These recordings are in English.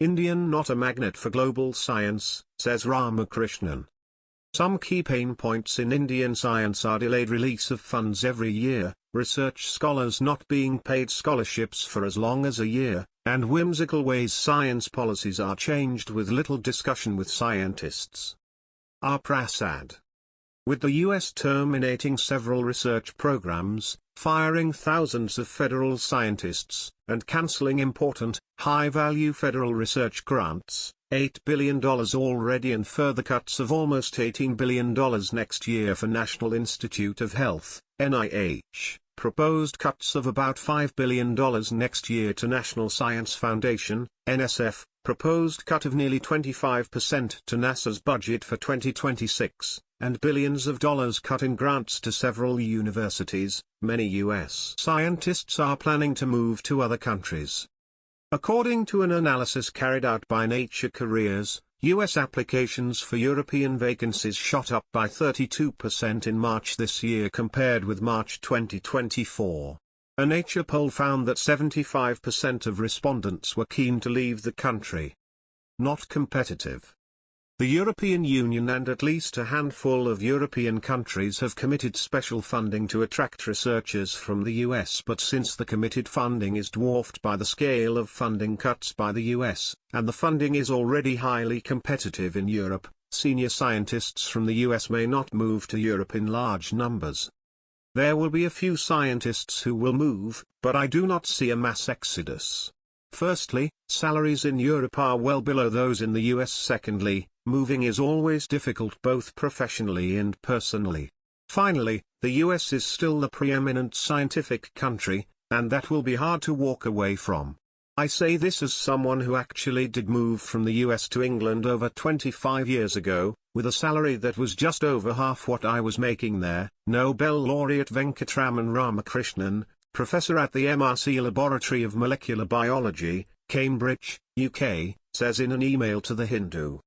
Indian not a magnet for global science, says Ramakrishnan. Some key pain points in Indian science are delayed release of funds every year, research scholars not being paid scholarships for as long as a year, and whimsical ways science policies are changed with little discussion with scientists. R. Prasad. With the U.S. terminating several research programs, firing thousands of federal scientists, and canceling important, high-value federal research grants, $8 billion already and further cuts of almost $18 billion next year for National Institute of Health, NIH, proposed cuts of about $5 billion next year to National Science Foundation, NSF, proposed cut of nearly 25% to NASA's budget for 2026, and billions of dollars cut in grants to several universities. Many U.S. scientists are planning to move to other countries. According to an analysis carried out by Nature Careers, U.S. applications for European vacancies shot up by 32% in March this year compared with March 2024. A Nature poll found that 75% of respondents were keen to leave the country. Not competitive. The European Union and at least a handful of European countries have committed special funding to attract researchers from the US, but since the committed funding is dwarfed by the scale of funding cuts by the US, and the funding is already highly competitive in Europe, senior scientists from the US may not move to Europe in large numbers. There will be a few scientists who will move, but I do not see a mass exodus. Firstly, salaries in Europe are well below those in the US. Secondly, moving is always difficult both professionally and personally. Finally, the US is still the preeminent scientific country, and that will be hard to walk away from. I say this as someone who actually did move from the US to England over 25 years ago, with a salary that was just over half what I was making there. Nobel laureate Venkatraman Ramakrishnan, professor at the MRC Laboratory of Molecular Biology, Cambridge, UK, says in an email to The Hindu.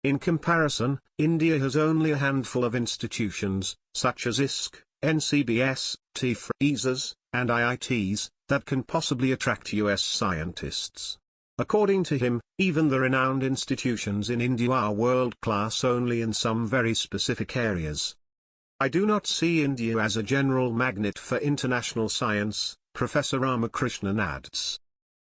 In comparison, India has only a handful of institutions, such as ISC, NCBS, TIFR, and IITs, that can possibly attract US scientists. According to him, even the renowned institutions in India are world-class only in some very specific areas. I do not see India as a general magnet for international science, Professor Ramakrishnan adds.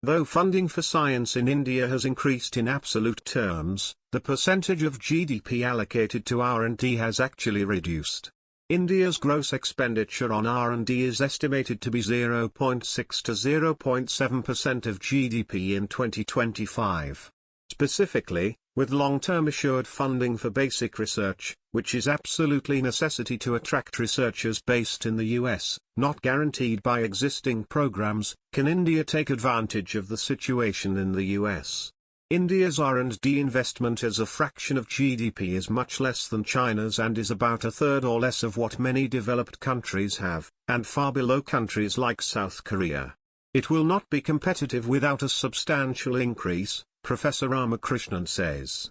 Though funding for science in India has increased in absolute terms, the percentage of GDP allocated to R&D has actually reduced. India's gross expenditure on R&D is estimated to be 0.6 to 0.7% of GDP in 2025. Specifically, with long-term assured funding for basic research, which is absolutely necessity to attract researchers based in the US, not guaranteed by existing programs, can India take advantage of the situation in the US. India's R&D investment as a fraction of GDP is much less than China's and is about a third or less of what many developed countries have, and far below countries like South Korea. It will not be competitive without a substantial increase, Professor Ramakrishnan says.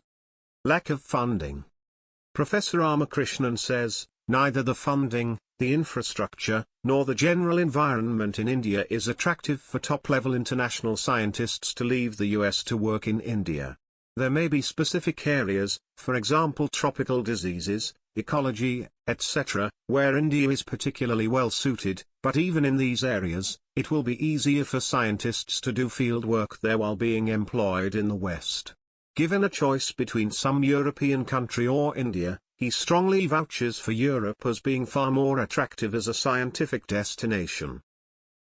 Lack of funding. Professor Ramakrishnan says, neither the funding, the infrastructure, nor the general environment in India is attractive for top-level international scientists to leave the US to work in India. There may be specific areas, for example tropical diseases, ecology, etc., where India is particularly well suited, but even in these areas, it will be easier for scientists to do field work there while being employed in the West. Given a choice between some European country or India, he strongly vouches for Europe as being far more attractive as a scientific destination.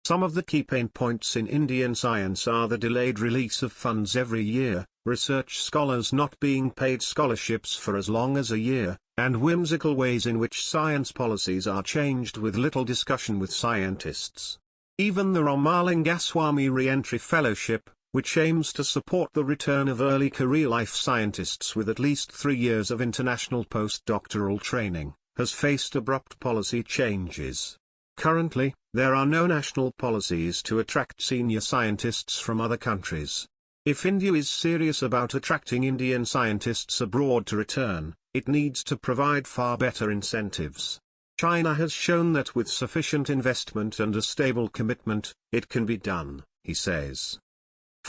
Some of the key pain points in Indian science are the delayed release of funds every year, research scholars not being paid scholarships for as long as a year, and whimsical ways in which science policies are changed with little discussion with scientists. Even the Ramalingaswamy Re-Entry Fellowship, which aims to support the return of early career life scientists with at least 3 years of international postdoctoral training, has faced abrupt policy changes. Currently, there are no national policies to attract senior scientists from other countries. If India is serious about attracting Indian scientists abroad to return, it needs to provide far better incentives. China has shown that with sufficient investment and a stable commitment, it can be done, he says.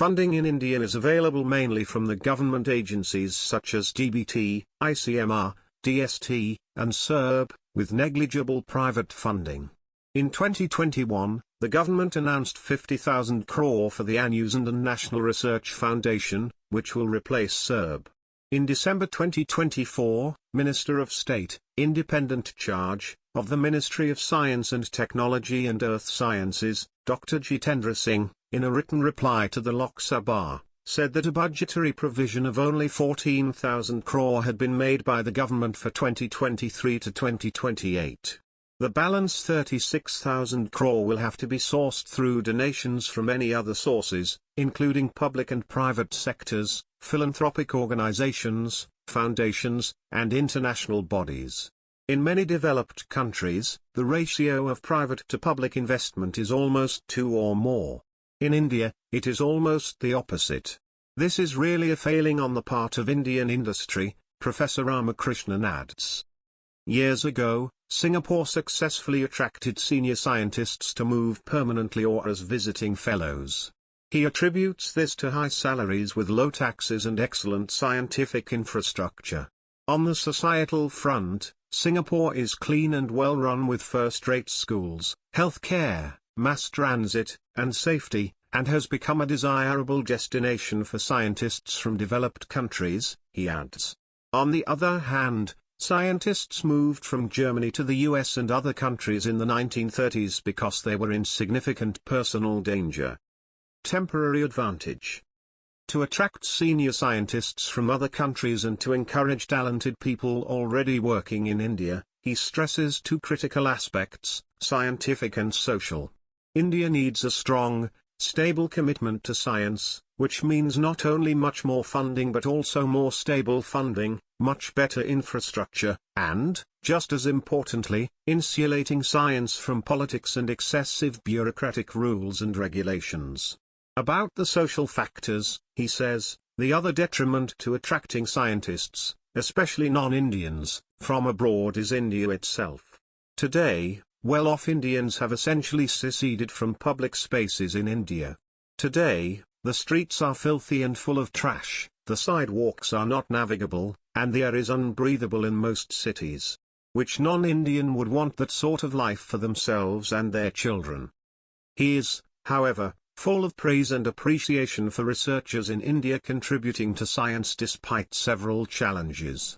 Funding in India is available mainly from the government agencies such as DBT, ICMR, DST, and SERB, with negligible private funding. In 2021, the government announced 50,000 crore for the Anusand and National Research Foundation, which will replace SERB. In December 2024, Minister of State, Independent Charge, of the Ministry of Science and Technology and Earth Sciences, Dr. Jitendra Singh, in a written reply to the Lok Sabha, said that a budgetary provision of only 14,000 crore had been made by the government for 2023 to 2028. The balance 36,000 crore will have to be sourced through donations from any other sources, including public and private sectors, philanthropic organizations, foundations, and international bodies. In many developed countries, the ratio of private to public investment is almost 2 or more. In India, it is almost the opposite. This is really a failing on the part of Indian industry, Professor Ramakrishnan adds. Years ago, Singapore successfully attracted senior scientists to move permanently or as visiting fellows. He attributes this to high salaries with low taxes and excellent scientific infrastructure. On the societal front, Singapore is clean and well run with first-rate schools, healthcare, mass transit, and safety, and has become a desirable destination for scientists from developed countries, he adds. On the other hand, scientists moved from Germany to the US and other countries in the 1930s because they were in significant personal danger. Temporary advantage. To attract senior scientists from other countries and to encourage talented people already working in India, he stresses two critical aspects, scientific and social. India needs a strong, stable commitment to science, which means not only much more funding but also more stable funding, much better infrastructure, and, just as importantly, insulating science from politics and excessive bureaucratic rules and regulations. About the social factors, he says, the other detriment to attracting scientists, especially non-Indians, from abroad is India itself. Today, well-off Indians have essentially seceded from public spaces in India. Today, the streets are filthy and full of trash, the sidewalks are not navigable, and the air is unbreathable in most cities. Which non-Indian would want that sort of life for themselves and their children? He is, however, full of praise and appreciation for researchers in India contributing to science despite several challenges.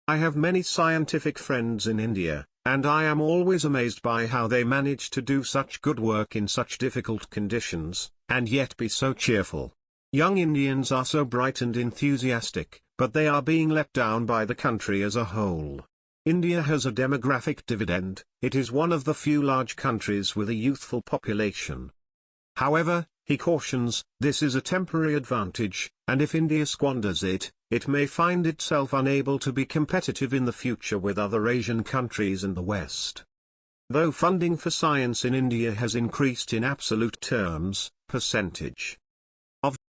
I have many scientific friends in India, and I am always amazed by how they manage to do such good work in such difficult conditions, and yet be so cheerful. Young Indians are so bright and enthusiastic, but they are being let down by the country as a whole. India has a demographic dividend, it is one of the few large countries with a youthful population. However, he cautions, this is a temporary advantage, and if India squanders it, it may find itself unable to be competitive in the future with other Asian countries and the West. Though funding for science in India has increased in absolute terms, percentage of